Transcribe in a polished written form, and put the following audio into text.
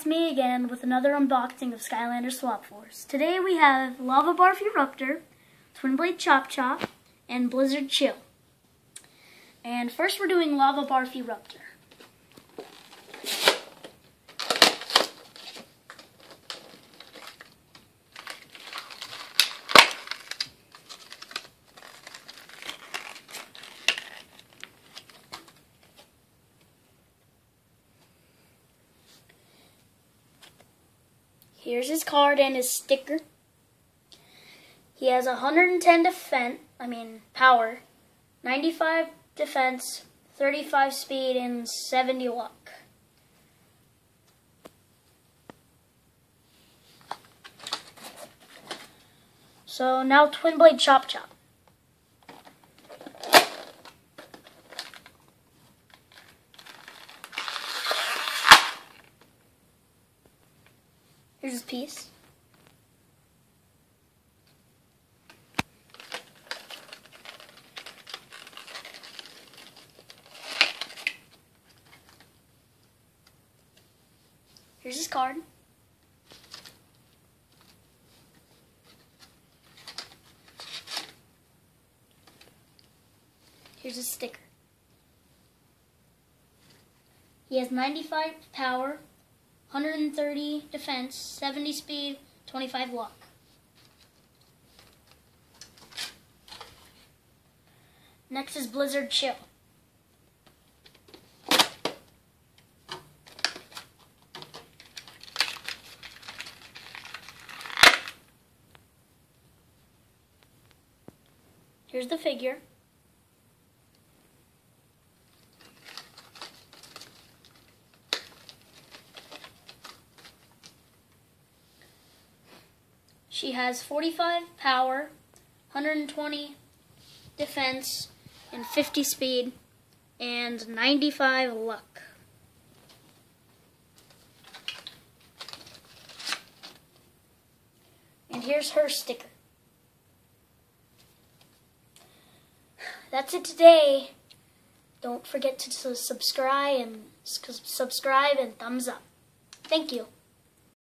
It's me again with another unboxing of Skylanders Swap Force. Today we have Lava Barf Eruptor, Twin Blade Chop Chop, and Blizzard Chill. And first we're doing Lava Barf Eruptor. Here's his card and his sticker. He has 110 power, 95 defense, 35 speed, and 70 luck. So now Twin Blade Chop Chop. Here's his piece. Here's his card. Here's his sticker. He has 95 power, 130 defense, 70 speed, 25 luck. Next is Blizzard Chill. Here's the figure. She has 45 power, 120 defense, and 50 speed, and 95 luck. And here's her sticker. That's it today. Don't forget to subscribe and thumbs up. Thank you.